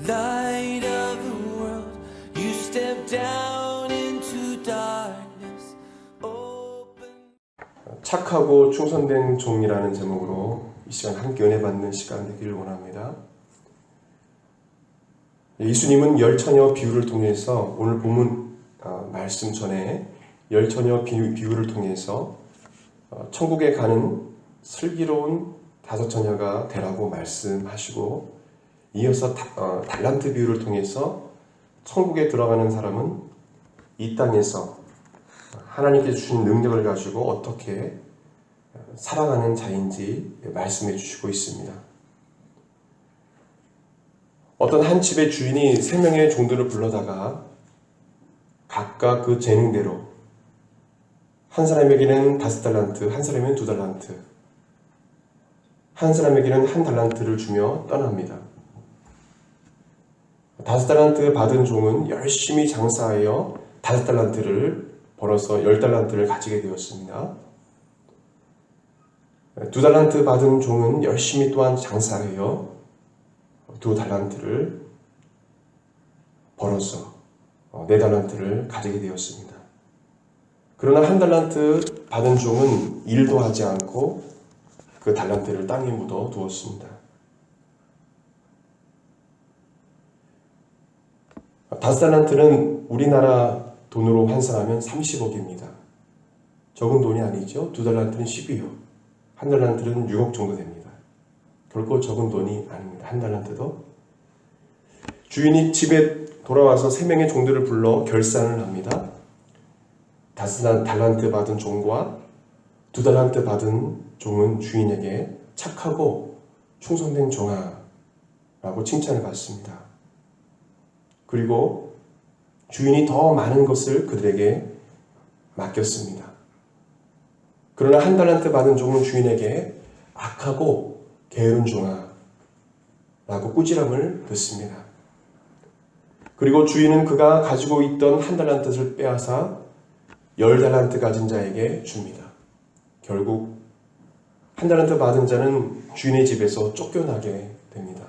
Light of the world, you step down into darkness. Open. 착하고 충성된 종이라는 제목으로 이 시간 함께 은혜 받는 시간 되기를 원합니다. 예수님은 열 처녀 비유를 통해서 오늘 본문 말씀 전에 열 처녀 비유를 통해서 천국에 가는 슬기로운 다섯 처녀가 되라고 말씀하시고, 이어서 달란트 비유를 통해서 천국에 들어가는 사람은 이 땅에서 하나님께서 주신 능력을 가지고 어떻게 살아가는 자인지 말씀해 주시고 있습니다. 어떤 한 집의 주인이 3명의 종들을 불러다가 각각 그 재능대로 한 사람에게는 5달란트, 한 사람에게는 2달란트, 한 사람에게는 1달란트를 주며 떠납니다. 5달란트 받은 종은 열심히 장사하여 5달란트를 벌어서 10달란트를 가지게 되었습니다. 2달란트 받은 종은 열심히 또한 장사하여 2달란트를 벌어서 4달란트를 가지게 되었습니다. 그러나 1달란트 받은 종은 일도 하지 않고 그 달란트를 땅에 묻어 두었습니다. 5달란트는 우리나라 돈으로 환산하면 30억입니다. 적은 돈이 아니죠. 2달란트는 12억, 1달란트는 6억 정도 됩니다. 결코 적은 돈이 아닙니다. 1달란트도. 주인이 집에 돌아와서 3명의 종들을 불러 결산을 합니다. 5달란트 받은 종과 2달란트 받은 종은 주인에게 착하고 충성된 종아 라고 칭찬을 받습니다. 그리고 주인이 더 많은 것을 그들에게 맡겼습니다. 그러나 1달란트 받은 종은 주인에게 악하고 게으른 종아 라고 꾸지람을 듣습니다. 그리고 주인은 그가 가지고 있던 1달란트를 빼앗아 10달란트 가진 자에게 줍니다. 결국 1달란트 받은 자는 주인의 집에서 쫓겨나게 됩니다.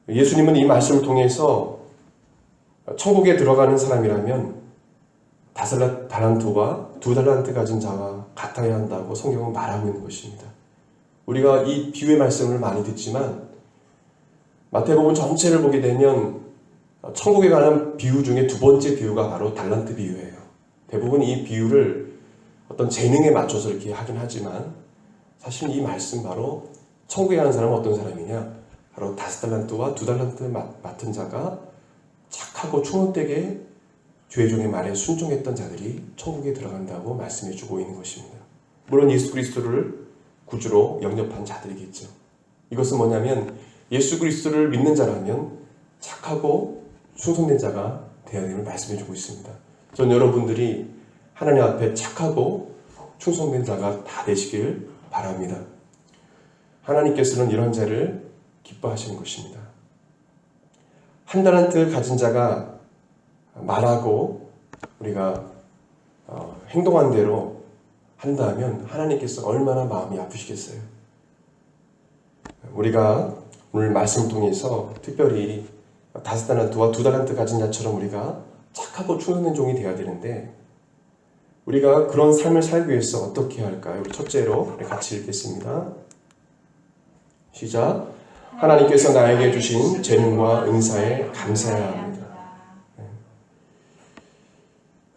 예수님은 이 말씀을 통해서 천국에 들어가는 사람이라면 5달란트와 2달란트 가진 자와 같아야 한다고 성경은 말하고 있는 것입니다. 우리가 이 비유의 말씀을 많이 듣지만 마태복음 전체를 보게 되면 천국에 관한 비유 중에 2번째 비유가 바로 달란트 비유예요. 대부분 이 비유를 어떤 재능에 맞춰서 이렇게 하긴 하지만 사실 이 말씀 바로 천국에 가는 사람은 어떤 사람이냐? 바로 5달란트와 2달란트 맡은 자가 착하고 충성되게 주의 종의 말에 순종했던 자들이 천국에 들어간다고 말씀해 주고 있는 것입니다. 물론 예수 그리스도를 구주로 영접한 자들이겠죠. 이것은 뭐냐면 예수 그리스도를 믿는 자라면 착하고 충성된 자가 되어야 됨을 말씀해 주고 있습니다. 전 여러분들이 하나님 앞에 착하고 충성된 자가 다 되시길 바랍니다. 하나님께서는 이런 자를 기뻐하시는 것입니다. 1달란트 가진 자가 말하고 우리가 행동한 대로 한다면 하나님께서 얼마나 마음이 아프시겠어요. 우리가 오늘 말씀을 통해서 특별히 5달란트와 2달란트 가진 자처럼 우리가 착하고 충성된 종이 되어야 되는데, 우리가 그런 삶을 살기 위해서 어떻게 할까요? 우리 첫째로 같이 읽겠습니다. 시작. 하나님께서 나에게 주신 재능과 은사에 감사해야 합니다.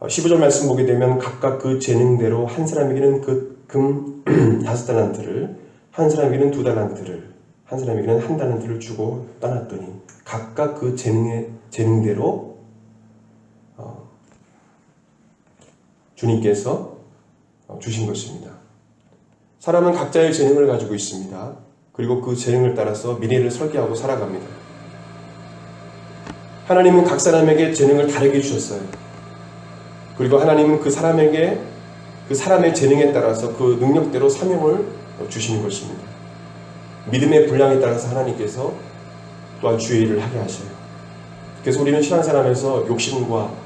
15절 말씀 보게 되면 각각 그 재능대로 한 사람에게는 그 금 5달란트를, 한 사람에게는 2달란트를, 한 사람에게는 1달란트를 주고 떠났더니 각각 그 재능대로 주님께서 주신 것입니다. 사람은 각자의 재능을 가지고 있습니다. 그리고 그 재능을 따라서 미래를 설계하고 살아갑니다. 하나님은 각 사람에게 재능을 다르게 주셨어요. 그리고 하나님은 그 사람에게 그 사람의 재능에 따라서 그 능력대로 사명을 주시는 것입니다. 믿음의 분량에 따라서 하나님께서 또한 주의 일을 하게 하셔요. 그래서 우리는 신앙생활에서 욕심과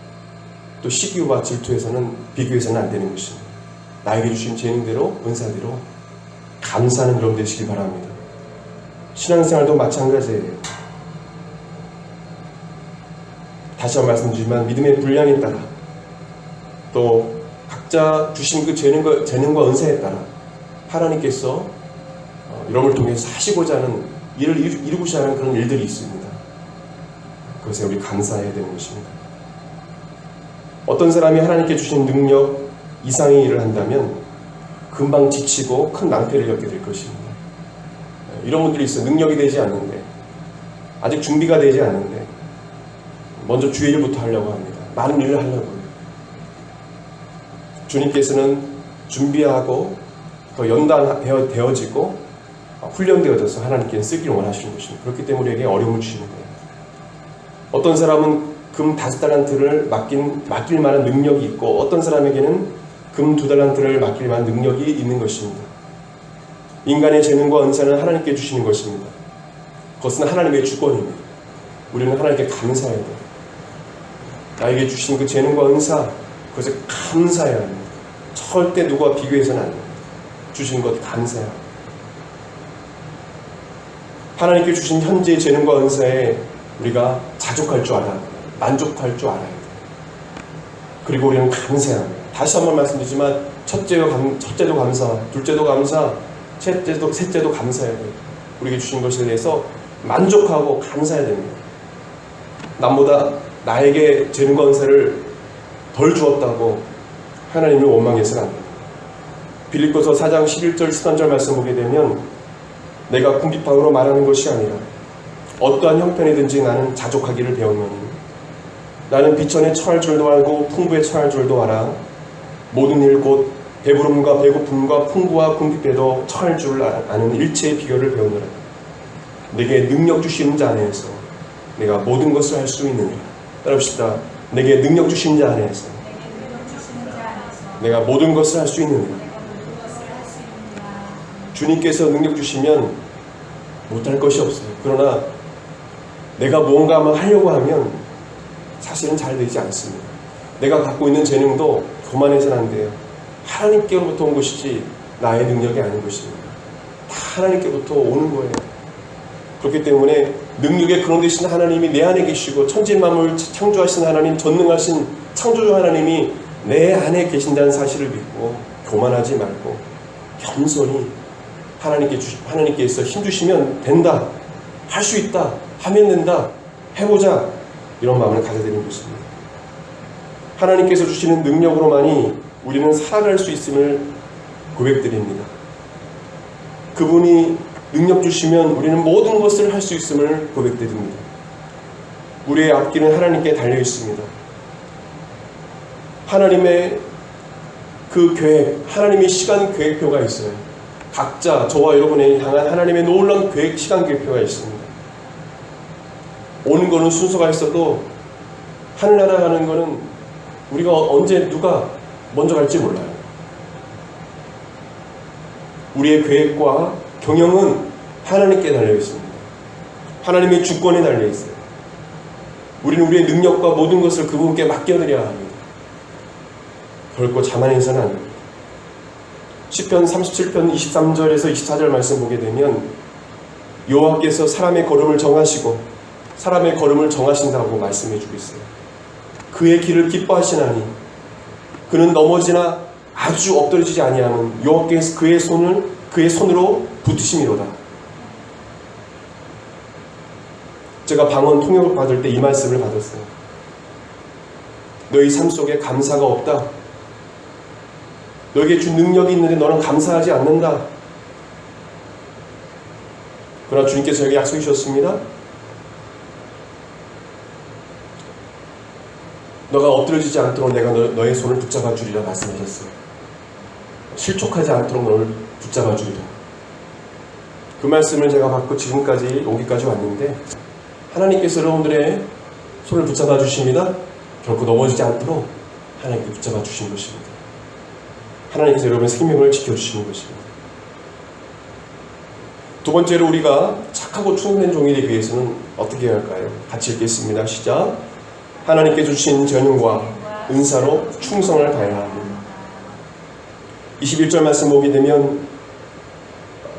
또 시기와 질투에서는 비교해서는 안 되는 것입니다. 나에게 주신 재능대로 은사대로 감사하는 여러분 되시길 바랍니다. 신앙생활도 마찬가지예요. 다시 한번 말씀드리지만 믿음의 분량에 따라 또 각자 주신 그 재능과 은사에 따라 하나님께서 이런 걸 통해서 하시고자 하는 일을 이루고자 하는 그런 일들이 있습니다. 그것에 우리 감사해야 되는 것입니다. 어떤 사람이 하나님께 주신 능력 이상의 일을 한다면 금방 지치고 큰 낭패를 겪게 될 것입니다. 이런 분들이 있어요. 능력이 되지 않는데, 아직 준비가 되지 않는데 먼저 주의 일부터 하려고 합니다. 많은 일을 하려고 해요. 주님께서는 준비하고 더 연단되어지고 훈련되어져서 하나님께서 쓰기를 원하시는 것입니다. 그렇기 때문에 우리에게 어려움을 주시는 거예요. 어떤 사람은 금 5달란트를 맡길 만한 능력이 있고 어떤 사람에게는 금 2달란트를 맡길 만한 능력이 있는 것입니다. 인간의 재능과 은사는 하나님께 주시는 것입니다. 그것은 하나님의 주권입니다. 우리는 하나님께 감사해야 돼요. 나에게 주신 그 재능과 은사, 그것에 감사해야 합니다. 절대 누구와 비교해서는 안 됩니다. 주신 것 감사해야 합니다. 하나님께 주신 현재의 재능과 은사에 우리가 자족할 줄 알아야 합니다. 만족할 줄 알아야 돼요. 그리고 우리는 감사해야 합니다. 다시 한번 말씀드리지만 첫째도 감사, 둘째도 감사, 셋째도 감사해야 돼요. 우리에게 주신 것에 대해서 만족하고 감사해야 됩니다. 남보다 나에게 재능과 은사를 덜 주었다고 하나님을 원망해서는 안 됩니다. 빌립보서 4장 11절 13절 말씀 보게 되면 내가 궁핍함으로 말하는 것이 아니라 어떠한 형편이든지 나는 자족하기를 배웠노니 나는 비천에 처할 줄도 알고 풍부에 처할 줄도 알아 모든 일 곧 배부름과 배고픔과 풍부와 궁핍에도 처할 줄 아는 일체의 비결을 배우노라. 내게 능력 주시는 자 안에서 내가 모든 것을 할 수 있느니라. 따라합시다. 내게 능력 주시는 자 안에서 내가 모든 것을 할 수 있느니라. 주님께서 능력 주시면 못할 것이 없어요. 그러나 내가 무언가 하려고 하면 사실은 잘 되지 않습니다. 내가 갖고 있는 재능도 교만해서는 안 돼요. 하나님께로부터 온 것이지 나의 능력이 아닌 것입니다. 다 하나님께로부터 오는 거예요. 그렇기 때문에 능력의 근원 되신 하나님이 내 안에 계시고 천지만물 창조하신 하나님, 전능하신 창조주 하나님이 내 안에 계신다는 사실을 믿고 교만하지 말고 겸손히 하나님께서 힘주시면 된다, 할 수 있다, 하면 된다, 해보자, 이런 마음을 가져야 되는 것입니다. 하나님께서 주시는 능력으로만이 우리는 살아갈 수 있음을 고백드립니다. 그분이 능력 주시면 우리는 모든 것을 할 수 있음을 고백드립니다. 우리의 앞길은 하나님께 달려 있습니다. 하나님의 그 계획, 하나님의 시간 계획표가 있어요. 각자 저와 여러분에 향한 하나님의 놀라운 계획, 시간 계획표가 있습니다. 오는 거는 순서가 있어도 하늘나라 가는 거는 우리가 언제 누가 먼저 갈지 몰라요. 우리의 계획과 경영은 하나님께 달려 있습니다. 하나님의 주권에 달려 있어요. 우리는 우리의 능력과 모든 것을 그분께 맡겨드려야 합니다. 결코 자만해서는 안 됩니다. 시편 37편 23절에서 24절 말씀 보게 되면 여호와께서 사람의 걸음을 정하시고 사람의 걸음을 정하신다고 말씀해 주고 있어요. 그의 길을 기뻐하시나니 그는 넘어지나 아주 엎드러지지 아니하면 여호와께서 그의 손으로 붙으심이로다. 제가 방언 통역을 받을 때 이 말씀을 받았어요. 너희 삶 속에 감사가 없다. 너에게 준 능력이 있는데 너는 감사하지 않는다. 그러나 주님께서 저에게 약속해 주셨습니다. 너가 엎드려지지 않도록 내가 너의 손을 붙잡아 주리라 말씀하셨어요. 실족하지 않도록 너를 붙잡아 주리라. 그 말씀을 제가 받고 지금까지 오기까지 왔는데 하나님께서 여러분들의 손을 붙잡아 주십니다. 결코 넘어지지 않도록 하나님께 붙잡아 주신 것입니다. 하나님께서 여러분의 생명을 지켜주시는 것입니다. 두 번째로 우리가 착하고 충성된 종이 되기 위해서는 어떻게 해야 할까요? 같이 읽겠습니다. 시작. 하나님께 주신 전능과 은사로 충성을 다해야 합니다. 21절 말씀 보게 되면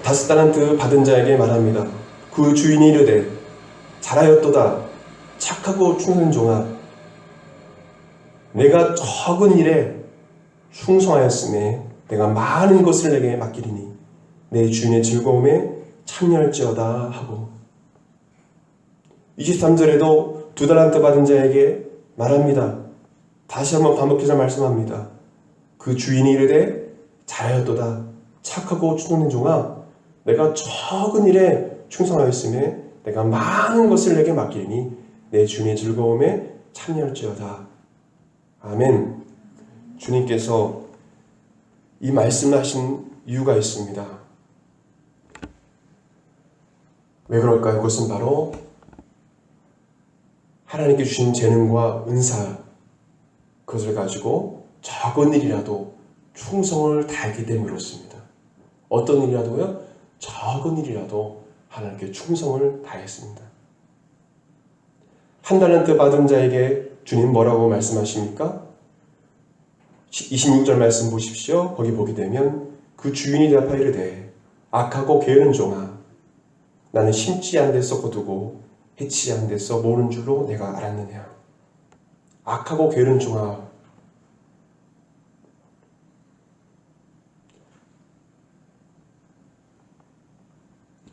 5달란트 받은 자에게 말합니다. 그 주인이 이르되 잘하였도다 착하고 충성된 종아 내가 적은 일에 충성하였음에 내가 많은 것을 내게 맡기리니 내 주인의 즐거움에 참여할지어다 하고 23절에도 2달란트 받은 자에게 말합니다. 다시 한번 반복해서 말씀합니다. 그 주인이 이르되 잘하였도다. 착하고 충성된 종아, 내가 적은 일에 충성하였음에 내가 많은 것을 내게 맡기니 내 주님의 즐거움에 참여할지어다. 아멘. 주님께서 이 말씀을 하신 이유가 있습니다. 왜 그럴까요? 그것은 바로 하나님께 주신 재능과 은사, 그것을 가지고 적은 일이라도 충성을 다하기 때문에 그렇습니다. 어떤 일이라도요? 적은 일이라도 하나님께 충성을 다했습니다. 1달란트 받은 자에게 주님 뭐라고 말씀하십니까? 26절 말씀 보십시오. 거기 보게 되면 그 주인이 대답하여 이르되 악하고 게으른 종아, 나는 심지 않은 데서 거두고 해치지 않은 데서 모르는 줄로 내가 알았느냐. 악하고 게으른 종아,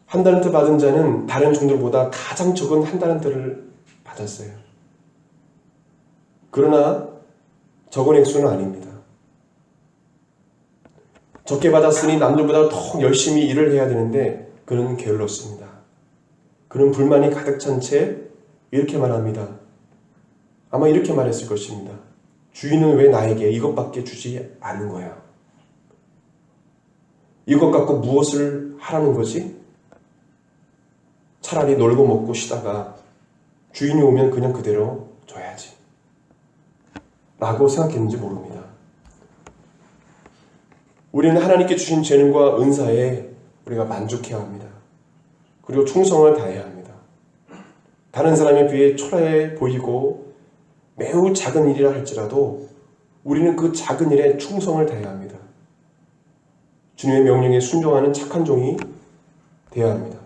한 달란트 받은 자는 다른 종들보다 가장 적은 1달란트를 받았어요. 그러나 적은 액수는 아닙니다. 적게 받았으니 남들보다 더 열심히 일을 해야 되는데 그는 게을렀습니다. 그는 불만이 가득 찬 채 이렇게 말합니다. 아마 이렇게 말했을 것입니다. 주인은 왜 나에게 이것밖에 주지 않는 거야? 이것 갖고 무엇을 하라는 거지? 차라리 놀고 먹고 쉬다가 주인이 오면 그냥 그대로 줘야지 라고 생각했는지 모릅니다. 우리는 하나님께 주신 재능과 은사에 우리가 만족해야 합니다. 그리고 충성을 다해야 합니다. 다른 사람에 비해 초라해 보이고 매우 작은 일이라 할지라도 우리는 그 작은 일에 충성을 다해야 합니다. 주님의 명령에 순종하는 착한 종이 되어야 합니다.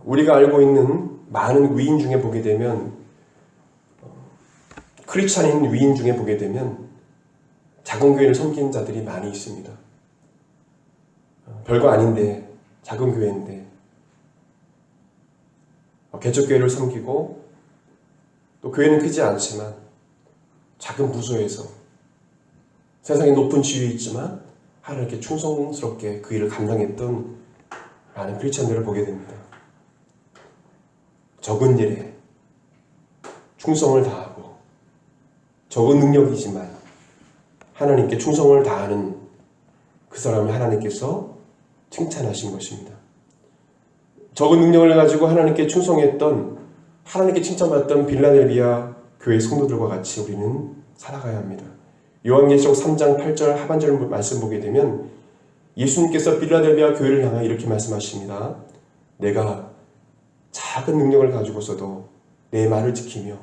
우리가 알고 있는 많은 위인 중에 보게 되면, 크리스찬인 위인 중에 보게 되면 작은 교회를 섬기는 자들이 많이 있습니다. 별거 아닌데, 작은 교회인데 개척교회를 섬기고, 또 교회는 크지 않지만 작은 부서에서 세상에 높은 지위에 있지만 하나님께 충성스럽게 그 일을 감당했던 많은 크리스찬들을 보게 됩니다. 적은 일에 충성을 다하고 적은 능력이지만 하나님께 충성을 다하는 그 사람을 하나님께서 칭찬하신 것입니다. 적은 능력을 가지고 하나님께 충성했던, 하나님께 칭찬받았던 빌라델비아 교회 성도들과 같이 우리는 살아가야 합니다. 요한계시록 3장 8절 하반절 말씀 보게 되면 예수님께서 빌라델비아 교회를 향하여 이렇게 말씀하십니다. 내가 작은 능력을 가지고서도 내 말을 지키며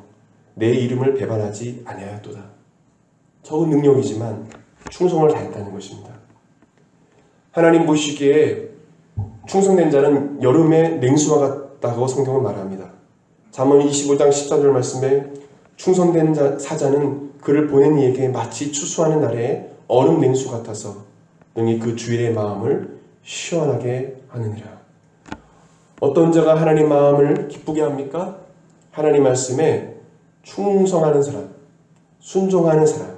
내 이름을 배반하지 아니하였도다. 적은 능력이지만 충성을 다했다는 것입니다. 하나님 보시기에 충성된 자는 여름의 냉수와 같다고 성경은 말합니다. 잠언 25장 14절 말씀에 충성된 사자는 그를 보낸 이에게 마치 추수하는 날에 얼음 냉수 같아서 능히 그 주인의 마음을 시원하게 하느니라. 어떤 자가 하나님 마음을 기쁘게 합니까? 하나님 말씀에 충성하는 사람, 순종하는 사람.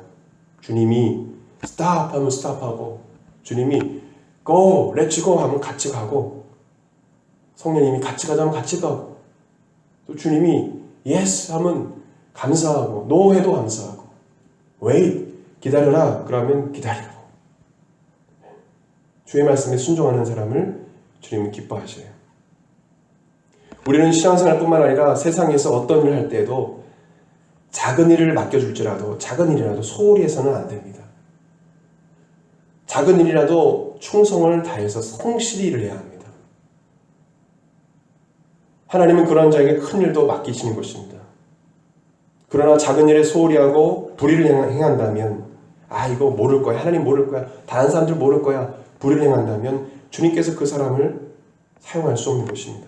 주님이 스탑 하면 스탑하고, 주님이 go, let's go 하면 같이 가고, 성령님이 같이 가자면 같이 가고, 또 주님이 yes 하면 감사하고, no 해도 감사하고, wait, 기다려라 그러면 기다리고, 주의 말씀에 순종하는 사람을 주님은 기뻐하셔요. 우리는 신앙생활뿐만 아니라 세상에서 어떤 일을 할 때에도 작은 일을 맡겨줄지라도, 작은 일이라도 소홀히 해서는 안 됩니다. 작은 일이라도 충성을 다해서 성실히 일을 해야 합니다. 하나님은 그런 자에게 큰 일도 맡기시는 것입니다. 그러나 작은 일에 소홀히 하고 불의를 행한다면, 이거 모를 거야, 하나님 모를 거야, 다른 사람들 모를 거야, 불의를 행한다면 주님께서 그 사람을 사용할 수 없는 것입니다.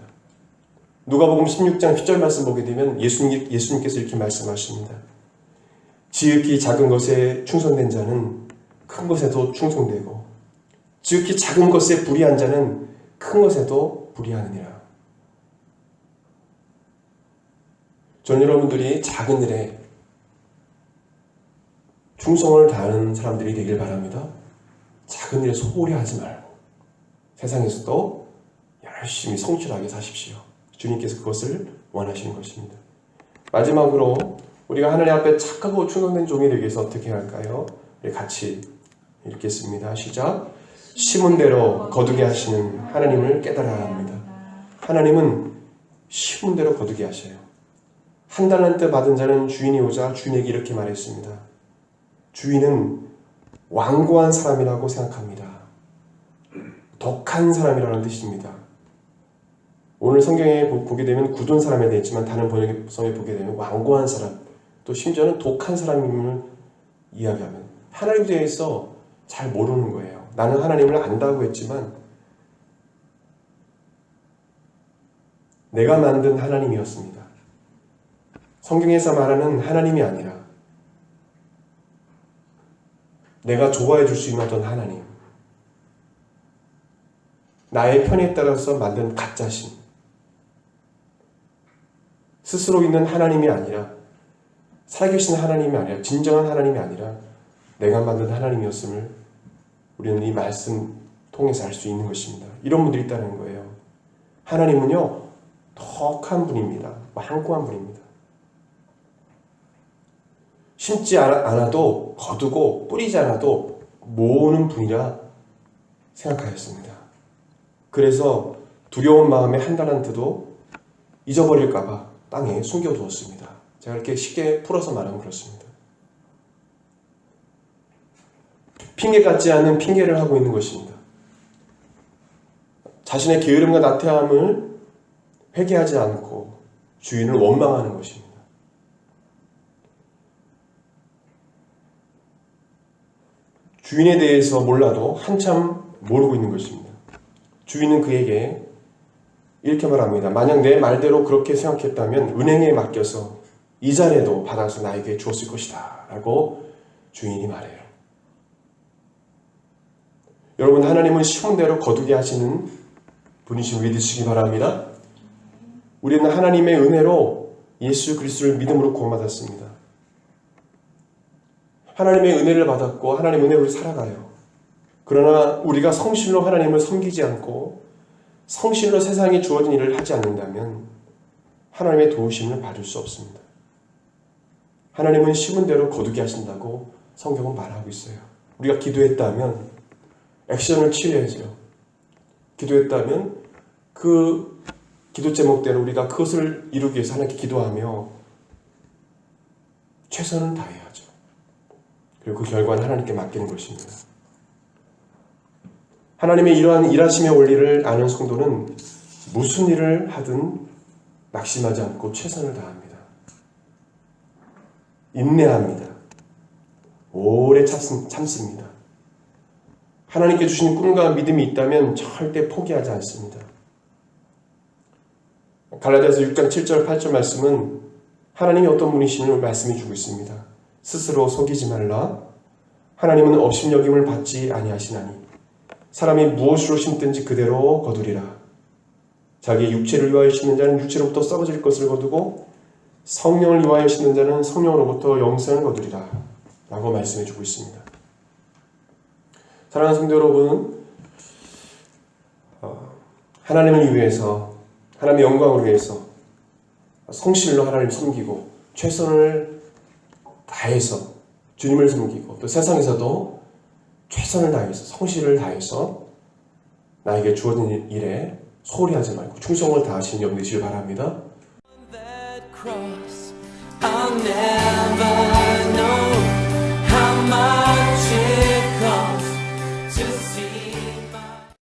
누가복음 16장 10절 말씀 보게 되면 예수님께서 이렇게 말씀하십니다. 지극히 작은 것에 충성된 자는 큰 것에도 충성되고 지극히 작은 것에 불의한 자는 큰 것에도 불의하느니라. 저는 여러분들이 작은 일에 충성을 다하는 사람들이 되길 바랍니다. 작은 일에 소홀히 하지 말고 세상에서도 열심히 성실하게 사십시오. 주님께서 그것을 원하시는 것입니다. 마지막으로 우리가 하나님 앞에 착하고 충성된 종이 되기 위해서 어떻게 할까요? 우리 같이 읽겠습니다. 시작. 심은 대로 거두게 하시는 하나님을 깨달아야 합니다. 하나님은 심은 대로 거두게 하셔요. 한 달란트 받은 자는 주인이 오자 주인에게 이렇게 말했습니다. 주인은 완고한 사람이라고 생각합니다. 독한 사람이라는 뜻입니다. 오늘 성경에 보게 되면 굳은 사람에 되어 있지만 다른 번역성에 보게 되면 완고한 사람, 또 심지어는 독한 사람임을 이야기하면 하나님에 대해서 잘 모르는 거예요. 나는 하나님을 안다고 했지만 내가 만든 하나님이었습니다. 성경에서 말하는 하나님이 아니라 내가 좋아해 줄 수 있는 어떤 하나님, 나의 편에 따라서 만든 가짜신, 스스로 있는 하나님이 아니라 살아계신 하나님이 아니라 진정한 하나님이 아니라 내가 만든 하나님이었음을 우리는 이 말씀 통해서 알 수 있는 것입니다. 이런 분들이 있다는 거예요. 하나님은요 독한 분입니다. 완고한 분입니다. 심지 않아도 거두고 뿌리지 않아도 모으는 분이라 생각하였습니다. 그래서 두려운 마음에 한 달란트도 잊어버릴까봐 땅에 숨겨두었습니다. 제가 이렇게 쉽게 풀어서 말하면 그렇습니다. 핑계 같지 않은 핑계를 하고 있는 것입니다. 자신의 게으름과 나태함을 회개하지 않고 주인을 원망하는 것입니다. 주인에 대해서 몰라도 한참 모르고 있는 것입니다. 주인은 그에게 이렇게 말합니다. 만약 내 말대로 그렇게 생각했다면 은행에 맡겨서 이자라도 받아서 나에게 주었을 것이다 라고 주인이 말해요. 여러분, 하나님은 심은 대로 거두게 하시는 분이신 믿으시기 바랍니다. 우리는 하나님의 은혜로 예수 그리스도를 믿음으로 구원받았습니다. 하나님의 은혜를 받았고 하나님의 은혜로 살아가요. 그러나 우리가 성실로 하나님을 섬기지 않고 성실로 세상에 주어진 일을 하지 않는다면 하나님의 도우심을 받을 수 없습니다. 하나님은 심은 대로 거두게 하신다고 성경은 말하고 있어요. 우리가 기도했다면 액션을 취해야죠. 기도했다면 그 기도 제목대로 우리가 그것을 이루기 위해서 하나님께 기도하며 최선을 다해야죠. 그리고 그 결과는 하나님께 맡기는 것입니다. 하나님의 이러한 일하심의 원리를 아는 성도는 무슨 일을 하든 낙심하지 않고 최선을 다합니다. 인내합니다. 오래 참습니다. 하나님께 주신 꿈과 믿음이 있다면 절대 포기하지 않습니다. 갈라디아서 6장 7절 8절 말씀은 하나님이 어떤 분이신을 말씀해 주고 있습니다. 스스로 속이지 말라. 하나님은 업신여김을 받지 아니하시나니 사람이 무엇으로 심든지 그대로 거두리라. 자기의 육체를 위하여 심는 자는 육체로부터 썩어질 것을 거두고 성령을 위하여 심는 자는 성령으로부터 영생을 거두리라 라고 말씀해 주고 있습니다. 사랑하는 성도 여러분, 하나님을 위해서, 하나님의 영광을 위해서 성실로 하나님을 섬기고 최선을 다해서 주님을 섬기고 또 세상에서도 최선을 다해서 성실을 다해서 나에게 주어진 일에 소홀히 하지 말고 충성을 다하시는 여러분 되시길 바랍니다. I'll never know how much